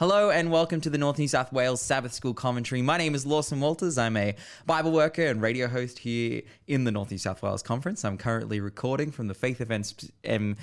Hello and welcome to the North New South Wales Sabbath School Commentary. My name is Lawson Walters. I'm a Bible worker and radio host here in the North New South Wales Conference. I'm currently recording from the Faith FM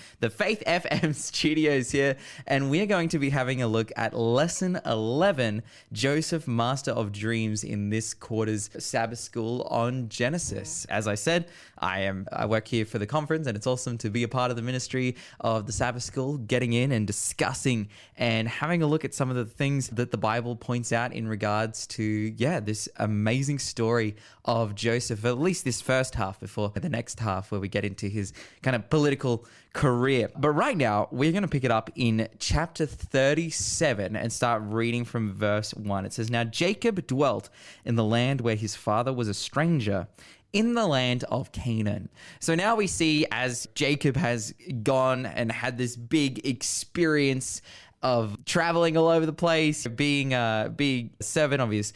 studios here, and we're going to be having a look at Lesson 11, Joseph, Master of Dreams, in this quarter's Sabbath School on Genesis. As I said, I work here for the conference, and it's awesome to be a part of the ministry of the Sabbath School, getting in and discussing and having a look at some of the things that the Bible points out in regards to, this amazing story of Joseph, at least this first half before the next half where we get into his kind of political career. But right now, we're going to pick it up in chapter 37 and start reading from verse 1. It says, "Now Jacob dwelt in the land where his father was a stranger, in the land of Canaan." So now we see as Jacob has gone and had this big experience of traveling all over the place, being a servant of his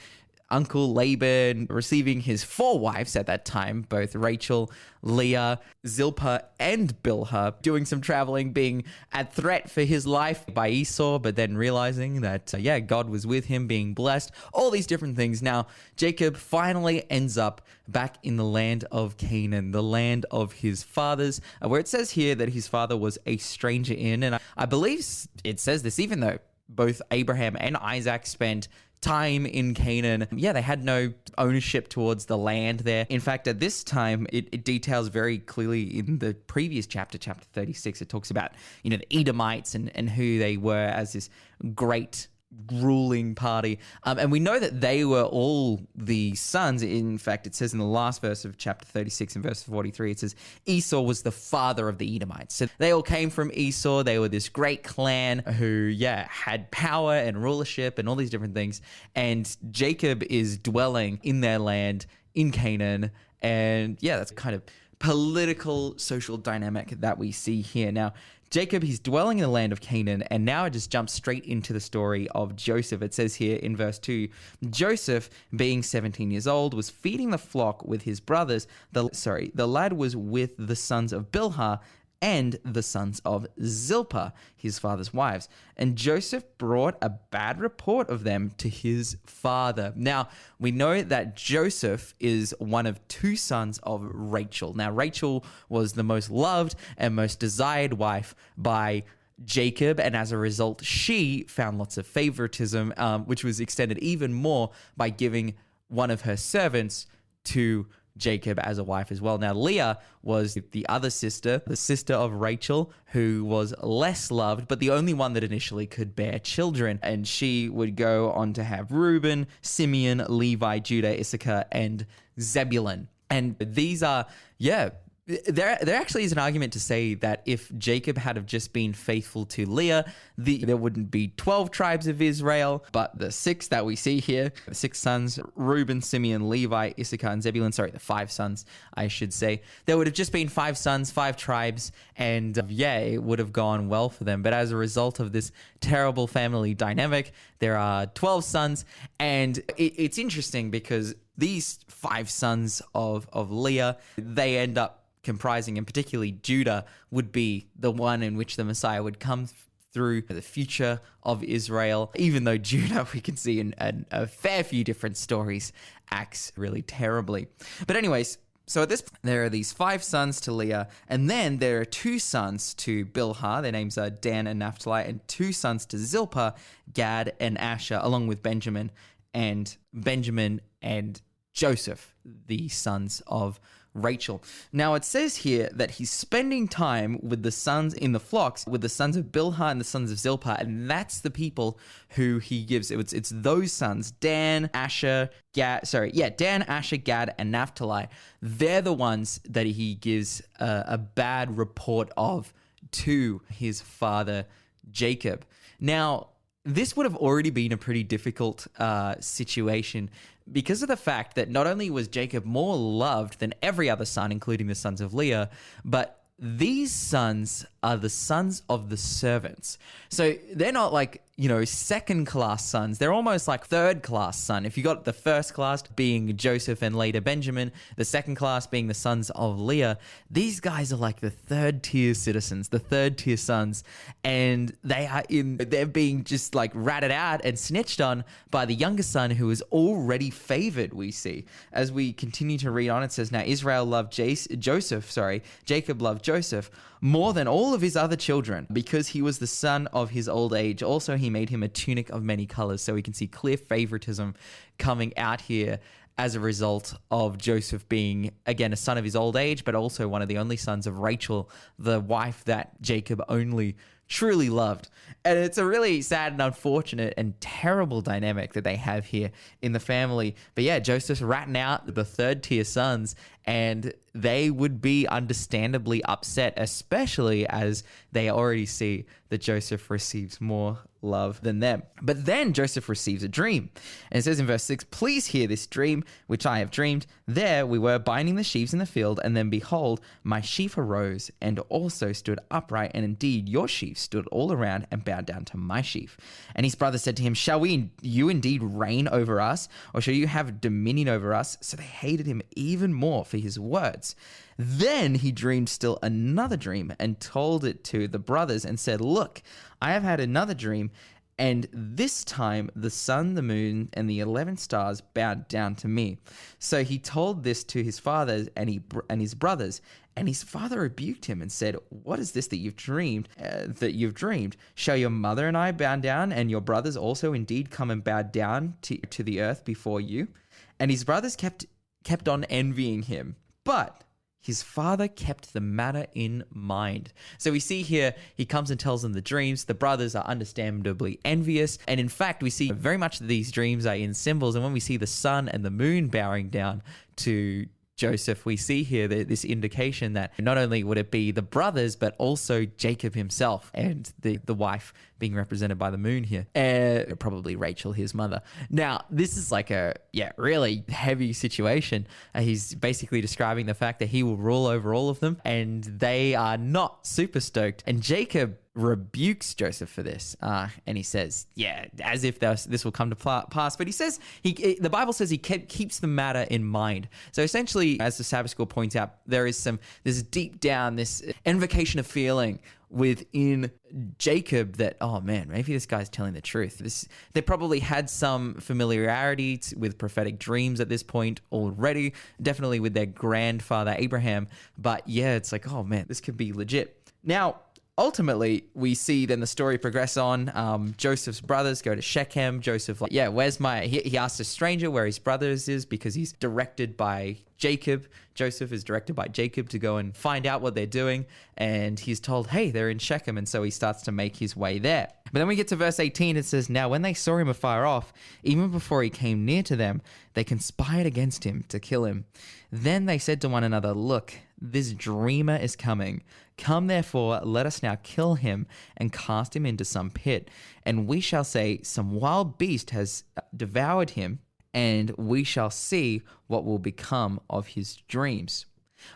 uncle Laban, receiving his 4 wives at that time, both Rachel, Leah, Zilpah, and Bilhah, doing some traveling, being at threat for his life by Esau, but then realizing that, God was with him, being blessed, all these different things. Now, Jacob finally ends up back in the land of Canaan, the land of his fathers, where it says here that his father was a stranger in, and I believe it says this even though both Abraham and Isaac spent time in Canaan. They had no ownership towards the land there. In fact, at this time, it details very clearly in the previous chapter 36, it talks about, the Edomites and who they were as this great ruling party. And we know that they were all the sons. In fact, it says in the last verse of chapter 36 and verse 43, it says Esau was the father of the Edomites. So they all came from Esau. They were this great clan who, had power and rulership and all these different things. And Jacob is dwelling in their land in Canaan. And that's kind of political, social dynamic that we see here. Now, Jacob, he's dwelling in the land of Canaan, and now it just jumps straight into the story of Joseph. It says here in verse 2, "Joseph, being 17 years old, was feeding the flock with his brothers." The lad was with the sons of Bilhah and the sons of Zilpah, his father's wives. And Joseph brought a bad report of them to his father. Now, we know that Joseph is one of 2 sons of Rachel. Now, Rachel was the most loved and most desired wife by Jacob, and as a result, she found lots of favoritism, which was extended even more by giving one of her servants to Jacob as a wife as well. Now, Leah was the other sister, the sister of Rachel, who was less loved, but the only one that initially could bear children. And she would go on to have Reuben, Simeon, Levi, Judah, Issachar, and Zebulun. And these are, there actually is an argument to say that if Jacob had have just been faithful to Leah, there wouldn't be 12 tribes of Israel, but the 6 that we see here, the 6 sons, Reuben, Simeon, Levi, Issachar, and Zebulun, the 5 sons, I should say, there would have just been 5 sons, 5 tribes, and it would have gone well for them. But as a result of this terrible family dynamic, there are 12 sons, and it's interesting because these 5 sons of Leah, they end up comprising, and particularly Judah, would be the one in which the Messiah would come through the future of Israel. Even though Judah, we can see in a fair few different stories, acts really terribly. But anyways, so at this point, there are these 5 sons to Leah, and then there are 2 sons to Bilhah. Their names are Dan and Naphtali, and 2 sons to Zilpah, Gad and Asher, along with Benjamin and Joseph, the sons of Rachel. Now, it says here that he's spending time with the sons in the flocks, with the sons of Bilhah and the sons of Zilpah, and that's the people who he gives. It's those sons, Dan, Asher, Gad, and Naphtali. They're the ones that he gives a bad report of to his father, Jacob. Now, this would have already been a pretty difficult situation because of the fact that not only was Jacob more loved than every other son, including the sons of Leah, but these sons are the sons of the servants. So they're not like second class sons. They're almost like third class son. If you got the first class being Joseph and later Benjamin, the second class being the sons of Leah, these guys are like the third tier citizens, the third tier sons, and they're being just like ratted out and snitched on by the younger son who is already favored, we see. As we continue to read on, it says, now Israel loved Jacob loved Joseph more than all of his other children, because he was the son of his old age. Also, he made him a tunic of many colors. So we can see clear favoritism coming out here as a result of Joseph being, again, a son of his old age, but also one of the only sons of Rachel, the wife that Jacob only truly loved. And it's a really sad and unfortunate and terrible dynamic that they have here in the family. But yeah, Joseph's ratting out the third tier sons, and they would be understandably upset, especially as they already see that Joseph receives more love than them. But then Joseph receives a dream. And it says in verse 6, please hear this dream, which I have dreamed. There we were binding the sheaves in the field, and then behold, my sheaf arose and also stood upright, and indeed your sheaf stood all around and bowed down to my sheaf. And his brother said to him, shall you indeed reign over us, or shall you have dominion over us? So they hated him even more for his words. Then he dreamed still another dream and told it to the brothers and said, look, I have had another dream, and this time the sun, the moon, and the 11 stars bowed down to me. So he told this to his father and his brothers, and his father rebuked him and said, what is this that you've dreamed? Shall your mother and I bow down, and your brothers also indeed come and bow down to the earth before you? And his brothers kept on envying him, but his father kept the matter in mind. So we see here, he comes and tells them the dreams. The brothers are understandably envious. And in fact, we see very much that these dreams are in symbols. And when we see the sun and the moon bowing down to Joseph, we see here this indication that not only would it be the brothers, but also Jacob himself and the wife being represented by the moon here. Probably Rachel, his mother. Now, this is like a really heavy situation. He's basically describing the fact that he will rule over all of them, and they are not super stoked. And Jacob rebukes Joseph for this, and he says, as if this will come to pass. But he says, the Bible says he keeps the matter in mind. So essentially, as the Sabbath School points out, there's deep down this invocation of feeling within Jacob that, oh man, maybe this guy's telling the truth. They probably had some familiarity with prophetic dreams at this point already, definitely with their grandfather Abraham. But yeah, it's like, oh man, this could be legit. Now, ultimately, we see then the story progress on. Joseph's brothers go to Shechem. Joseph, where's he asks a stranger where his brothers is, because he's directed by Jacob. Joseph is directed by Jacob to go and find out what they're doing. And he's told, hey, they're in Shechem. And so he starts to make his way there. But then we get to verse 18. It says, now when they saw him afar off, even before he came near to them, they conspired against him to kill him. Then they said to one another, look, this dreamer is coming. Come therefore, let us now kill him and cast him into some pit. And we shall say, some wild beast has devoured him, and we shall see what will become of his dreams.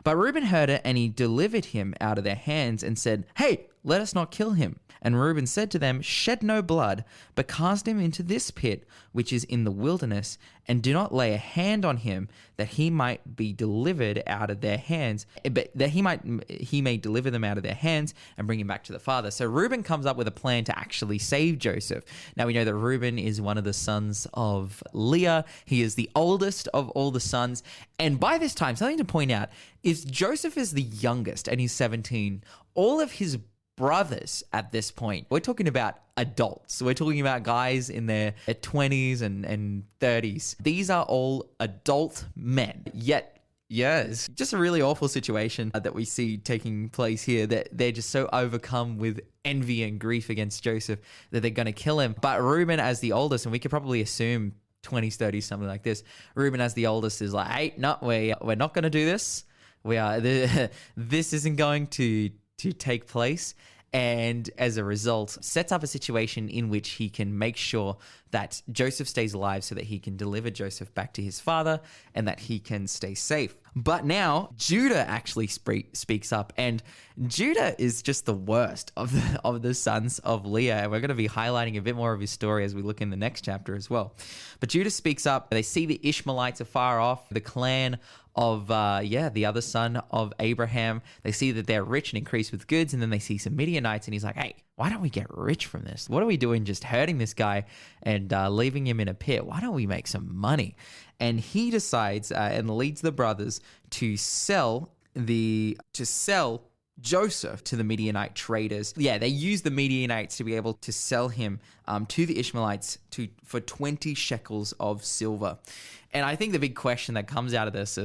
But Reuben heard it, and he delivered him out of their hands and said, hey, let us not kill him. And Reuben said to them, shed no blood, but cast him into this pit, which is in the wilderness, and do not lay a hand on him, that he might be delivered out of their hands, but that he may deliver them out of their hands and bring him back to the father. So Reuben comes up with a plan to actually save Joseph. Now we know that Reuben is one of the sons of Leah. He is the oldest of all the sons. And by this time, something to point out is Joseph is the youngest and he's 17. All of his brothers at this point, we're talking about adults. We're talking about guys in their 20s and 30s. These are all adult men. Yet, it's just a really awful situation that we see taking place here, that they're just so overcome with envy and grief against Joseph that they're going to kill him. But Reuben, as the oldest, and we could probably assume 20s, 30s, something like this, Reuben as the oldest is like, hey, no, we're not going to do this. This isn't going to take place, and as a result sets up a situation in which he can make sure that Joseph stays alive so that he can deliver Joseph back to his father and that he can stay safe. But now Judah actually speaks up, and Judah is just the worst of the sons of Leah. And we're going to be highlighting a bit more of his story as we look in the next chapter as well. But Judah speaks up. They see the Ishmaelites are far off, the clan of, the other son of Abraham. They see that they're rich and increased with goods. And then they see some Midianites, and he's like, hey, why don't we get rich from this? What are we doing just hurting this guy and leaving him in a pit? Why don't we make some money? And he decides and leads the brothers to sell Joseph to the Midianite traders. Yeah, they use the Midianites to be able to sell him to the Ishmaelites for 20 shekels of silver. And I think the big question that comes out of this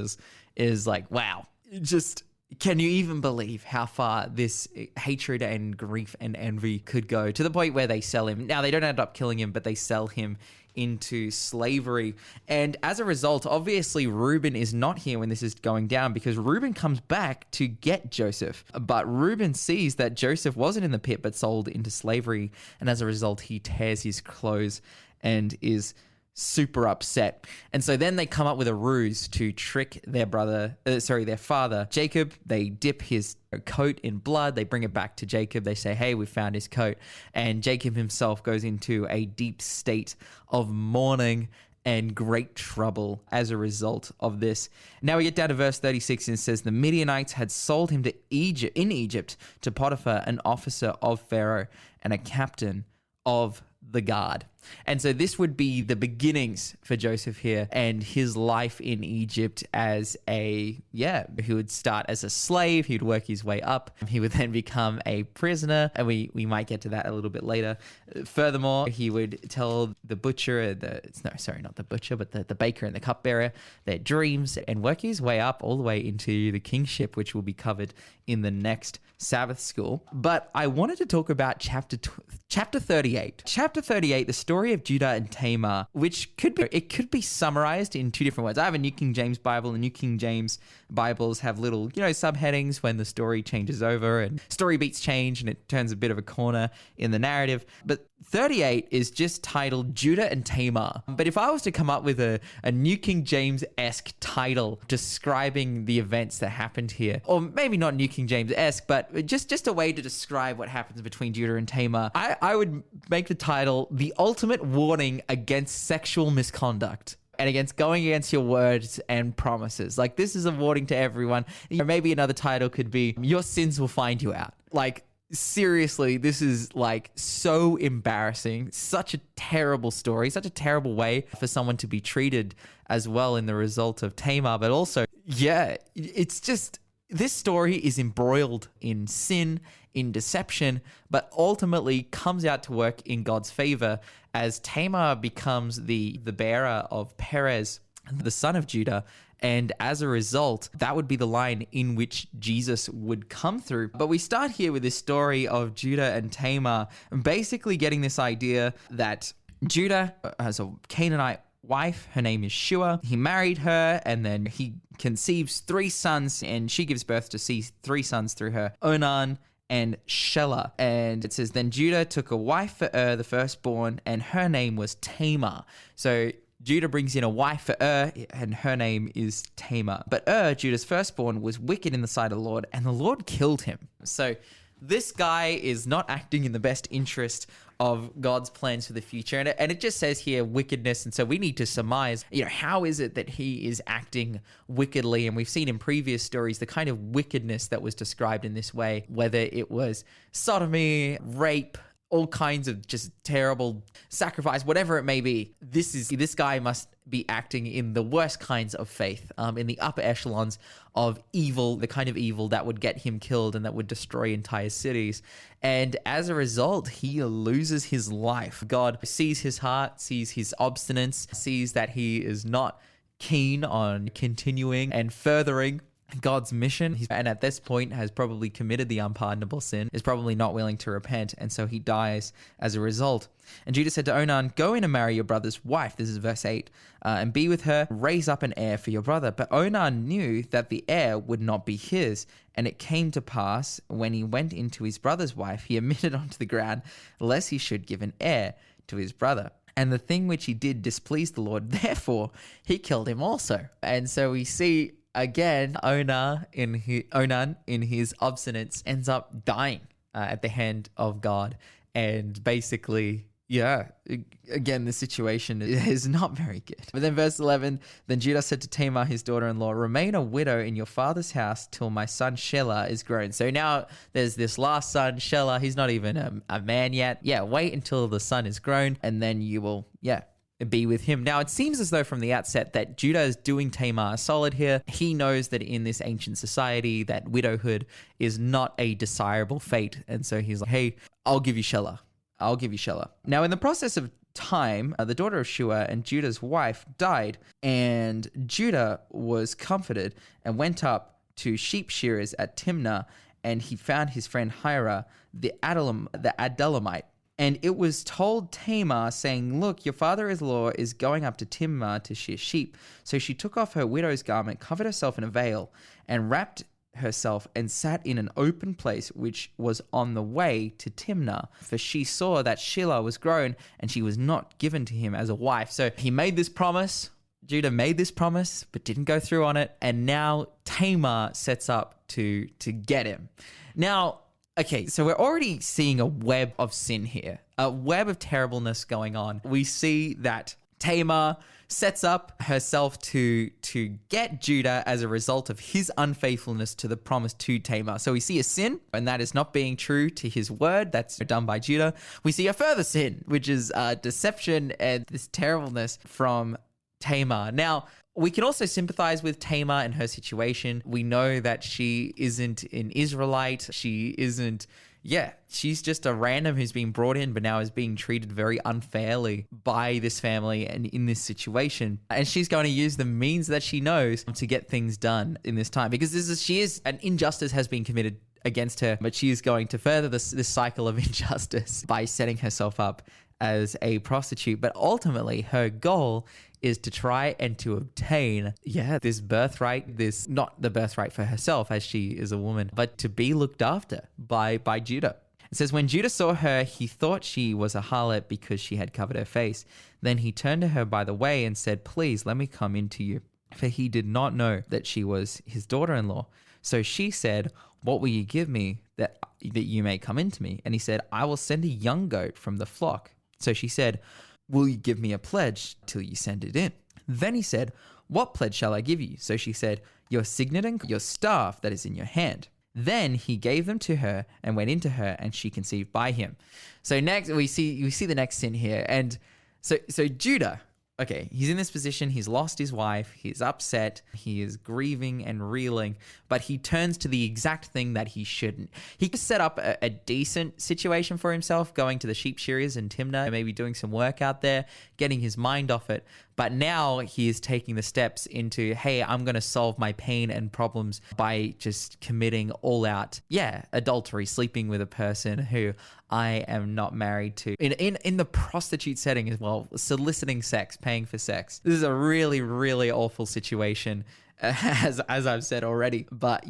is like, wow, just can you even believe how far this hatred and grief and envy could go, to the point where they sell him? Now, they don't end up killing him, but they sell him into slavery. And as a result, obviously Reuben is not here when this is going down, because Reuben comes back to get Joseph. But Reuben sees that Joseph wasn't in the pit but sold into slavery, and as a result he tears his clothes and is super upset. And so then they come up with a ruse to trick their father Jacob. They dip his coat in blood. They bring it back to Jacob. They say, hey, we found his coat. And Jacob himself goes into a deep state of mourning and great trouble as a result of this. Now we get down to verse 36, and it says, the Midianites had sold him to Egypt to Potiphar, an officer of Pharaoh and a captain of the guard. And so this would be the beginnings for Joseph here and his life in Egypt as he would start as a slave, he would work his way up, he would then become a prisoner, and we might get to that a little bit later. Furthermore, he would tell the butcher, not the butcher, but the baker and the cupbearer their dreams, and work his way up all the way into the kingship, which will be covered in the next Sabbath school. But I wanted to talk about chapter 38. Chapter 38, the story of Judah and Tamar, which could be summarized in two different words. I have a New King James Bible, and New King James Bibles have little, subheadings when the story changes over and story beats change and it turns a bit of a corner in the narrative. But 38 is just titled Judah and Tamar. But if I was to come up with a New King James-esque title describing the events that happened here, or maybe not New King James-esque, but just a way to describe what happens between Judah and Tamar, I would make the title The Ultimate Warning Against Sexual Misconduct and against going against your words and promises. Like, this is a warning to everyone. Maybe another title could be Your Sins Will Find You Out. Like, seriously, this is like so embarrassing. Such a terrible story, such a terrible way for someone to be treated as well in the result of Tamar. But also, it's just, this story is embroiled in sin, in deception, but ultimately comes out to work in God's favor as Tamar becomes the bearer of Perez, the son of Judah. And as a result, that would be the line in which Jesus would come through. But we start here with this story of Judah and Tamar, basically getting this idea that Judah has a Canaanite wife. Her name is Shua. He married her, and then he conceives 3 sons, and she gives birth to 3 sons through her, Onan and Shelah. And it says, then Judah took a wife for the firstborn, and her name was Tamar. So Judah brings in a wife for and her name is Tamar. But Judah's firstborn, was wicked in the sight of the Lord, and the Lord killed him. So this guy is not acting in the best interest of God's plans for the future. And it just says here wickedness. And so we need to surmise, how is it that he is acting wickedly? And we've seen in previous stories the kind of wickedness that was described in this way, whether it was sodomy, rape, all kinds of just terrible sacrifice, whatever it may be. This guy must be acting in the worst kinds of faith, in the upper echelons of evil, the kind of evil that would get him killed and that would destroy entire cities. And as a result, he loses his life. God sees his heart, sees his obstinance, sees that he is not keen on continuing and furthering God's mission, and at this point has probably committed the unpardonable sin, is probably not willing to repent, and so he dies as a result. And Judah said to Onan, go in and marry your brother's wife, this is verse 8, and be with her, raise up an heir for your brother. But Onan knew that the heir would not be his, and it came to pass, when he went into his brother's wife, he omitted onto the ground, lest he should give an heir to his brother. And the thing which he did displeased the Lord, therefore he killed him also. And so we see again, Onan, in his obstinance, ends up dying at the hand of God. And basically, yeah, again, the situation is not very good. But then verse 11, then Judah said to Tamar, his daughter-in-law, remain a widow in your father's house till my son Shelah is grown. So now there's this last son, Shelah. He's not even a man yet. Yeah, wait until the son is grown and then you will, be with him. Now, it seems as though from the outset that Judah is doing Tamar a solid here. He knows that in this ancient society that widowhood is not a desirable fate. And so he's like, hey, I'll give you Shelah. Now, in the process of time, the daughter of Shua and Judah's wife died, and Judah was comforted and went up to sheep shearers at Timnah, and he found his friend Hira, the Adullamite. And it was told Tamar, saying, look, your father-in-law is going up to Timnah to shear sheep. So she took off her widow's garment, covered herself in a veil, and wrapped herself and sat in an open place which was on the way to Timnah. For she saw that Shelah was grown, and she was not given to him as a wife. So he made this promise. Judah made this promise, but didn't go through on it. And now Tamar sets up to get him. Now, okay, so we're already seeing a web of sin here, a web of terribleness going on. We see that Tamar sets up herself to get Judah as a result of his unfaithfulness to the promise to Tamar. So we see a sin, and that is not being true to his word. That's done by Judah. We see a further sin, which is deception and this terribleness from Tamar. Now, we can also sympathize with Tamar and her situation. We know that she isn't an Israelite. She isn't, she's just a random who's been brought in, but now is being treated very unfairly by this family and in this situation. And she's going to use the means that she knows to get things done in this time, because an injustice has been committed against her, but she is going to further this cycle of injustice by setting herself up as a prostitute. But ultimately, her goal is to try and to obtain, this birthright, not the birthright for herself as she is a woman, but to be looked after by Judah. It says, when Judah saw her, he thought she was a harlot because she had covered her face. Then he turned to her by the way and said, please let me come in to you. For he did not know that she was his daughter-in-law. So she said, what will you give me that you may come into me? And he said, I will send a young goat from the flock. So she said, will you give me a pledge till you send it in? Then he said, what pledge shall I give you? So she said, your signet and your staff that is in your hand. Then he gave them to her and went into her, and she conceived by him. So next we see the next sin here. And so Judah, okay, he's in this position. He's lost his wife. He's upset. He is grieving and reeling, but he turns to the exact thing that he shouldn't. He could set up a decent situation for himself, going to the sheep shearers in Timnah, maybe doing some work out there, getting his mind off it. But now he is taking the steps into, hey, I'm going to solve my pain and problems by just committing all out, adultery, sleeping with a person who I am not married to. In the prostitute setting as well, soliciting sex, paying for sex. This is a really, really awful situation, as I've said already. But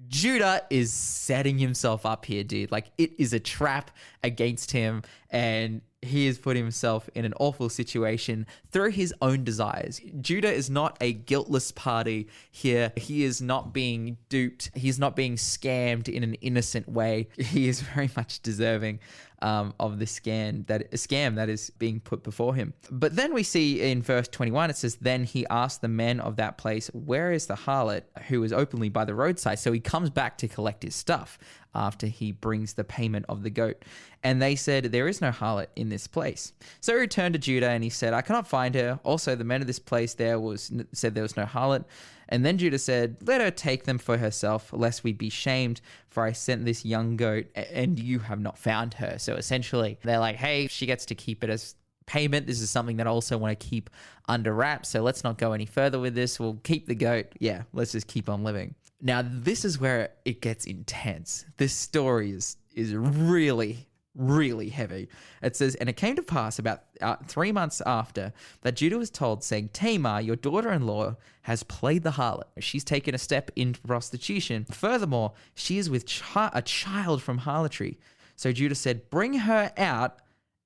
Judah is setting himself up here, dude. Like, it is a trap against him, and he has put himself in an awful situation through his own desires. Judah is not a guiltless party here. He is not being duped. He's not being scammed in an innocent way. He is very much deserving of the scam that is being put before him. But then we see in verse 21, it says, then he asked the men of that place, where is the harlot who is openly by the roadside? So he comes back to collect his stuff after he brings the payment of the goat. And they said, there is no harlot in this place. So he returned to Judah and he said, I cannot find her. Also, the men of this place said there was no harlot. And then Judah said, let her take them for herself, lest we be shamed, for I sent this young goat and you have not found her. So essentially, they're like, hey, she gets to keep it as payment. This is something that I also want to keep under wraps. So let's not go any further with this. We'll keep the goat. Yeah, let's just keep on living. Now, this is where it gets intense. This story is really, really heavy. It says, and it came to pass about 3 months after that Judah was told, saying, Tamar, your daughter-in-law, has played the harlot. She's taken a step into prostitution. Furthermore, she is with a child from harlotry. So Judah said, bring her out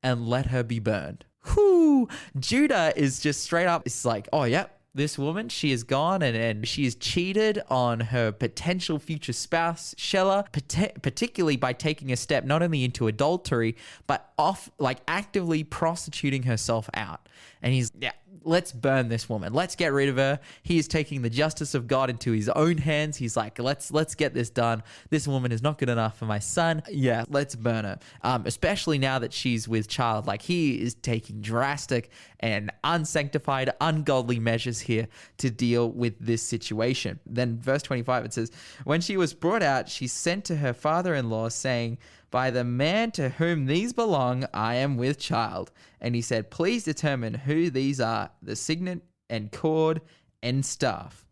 and let her be burned. Judah is just straight up, it's like, oh, yeah, this woman, she is gone and she is cheated on her potential future spouse, Shelah, particularly by taking a step not only into adultery, but actively prostituting herself out. And he's, let's burn this woman. Let's get rid of her. He is taking the justice of God into his own hands. He's like, let's get this done. This woman is not good enough for my son. Yeah, let's burn her. Especially now that she's with child. Like, he is taking drastic and unsanctified, ungodly measures here to deal with this situation. Then verse 25, it says, when she was brought out, she sent to her father-in-law saying, by the man to whom these belong, I am with child. And he said, please determine who these are, the signet and cord and staff.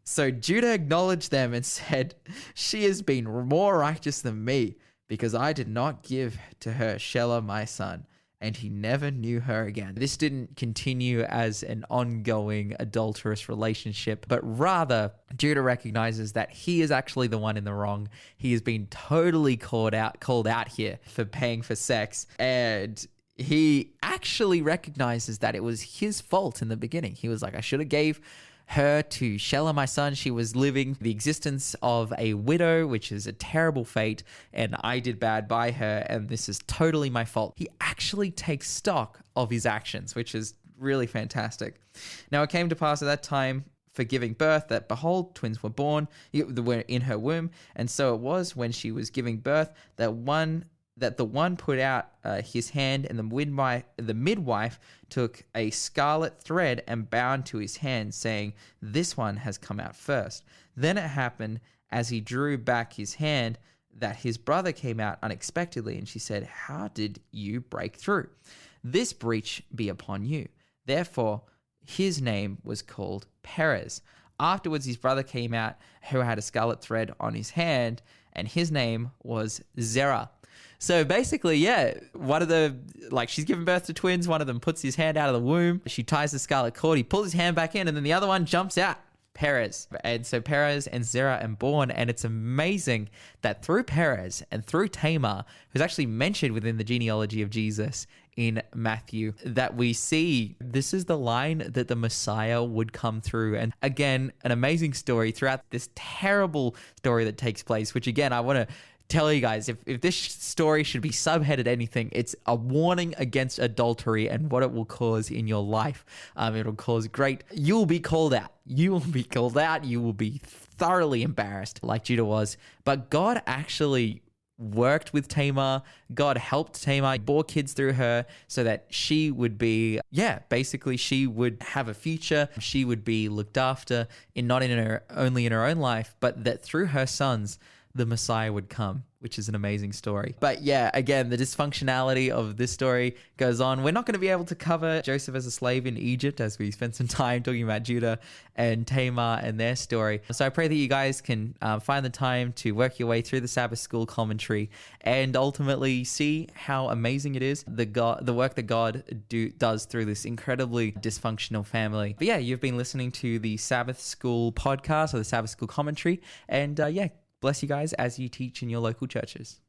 So Judah acknowledged them and said, she has been more righteous than me, because I did not give to her Shelah my son. And he never knew her again. This didn't continue as an ongoing adulterous relationship, but rather Judah recognizes that he is actually the one in the wrong. He has been totally called out here for paying for sex. And he actually recognizes that it was his fault in the beginning. He was like, I should have gave her to Shelah, my son. She was living the existence of a widow, which is a terrible fate, and I did bad by her, and this is totally my fault. He actually takes stock of his actions, which is really fantastic. Now, it came to pass at that time for giving birth that, behold, twins were born in her womb, and so it was when she was giving birth that the one put out his hand, and the midwife took a scarlet thread and bound to his hand, saying, this one has come out first. Then it happened, as he drew back his hand, that his brother came out unexpectedly, and she said, how did you break through? This breach be upon you. Therefore, his name was called Perez. Afterwards, his brother came out, who had a scarlet thread on his hand, and his name was Zerah. So basically, she's given birth to twins. One of them puts his hand out of the womb. She ties the scarlet cord. He pulls his hand back in, and then the other one jumps out. Perez. And so Perez and Zerah are born, and it's amazing that through Perez and through Tamar, who's actually mentioned within the genealogy of Jesus in Matthew, that we see this is the line that the Messiah would come through. And again, an amazing story throughout this terrible story that takes place, which again, I want to tell you guys, if this story should be subheaded anything, it's a warning against adultery and what it will cause in your life. It'll cause you'll be called out. You will be called out. You will be thoroughly embarrassed like Judah was. But God actually worked with Tamar. God helped Tamar, bore kids through her so that she would be, basically she would have a future. She would be looked after only in her own life, but that through her sons, the Messiah would come, which is an amazing story. But again, the dysfunctionality of this story goes on. We're not going to be able to cover Joseph as a slave in Egypt, as we spent some time talking about Judah and Tamar and their story. So I pray that you guys can find the time to work your way through the Sabbath School commentary and ultimately see how amazing it is, the work that God does through this incredibly dysfunctional family. But you've been listening to the Sabbath School podcast or the Sabbath School commentary. And bless you guys as you teach in your local churches.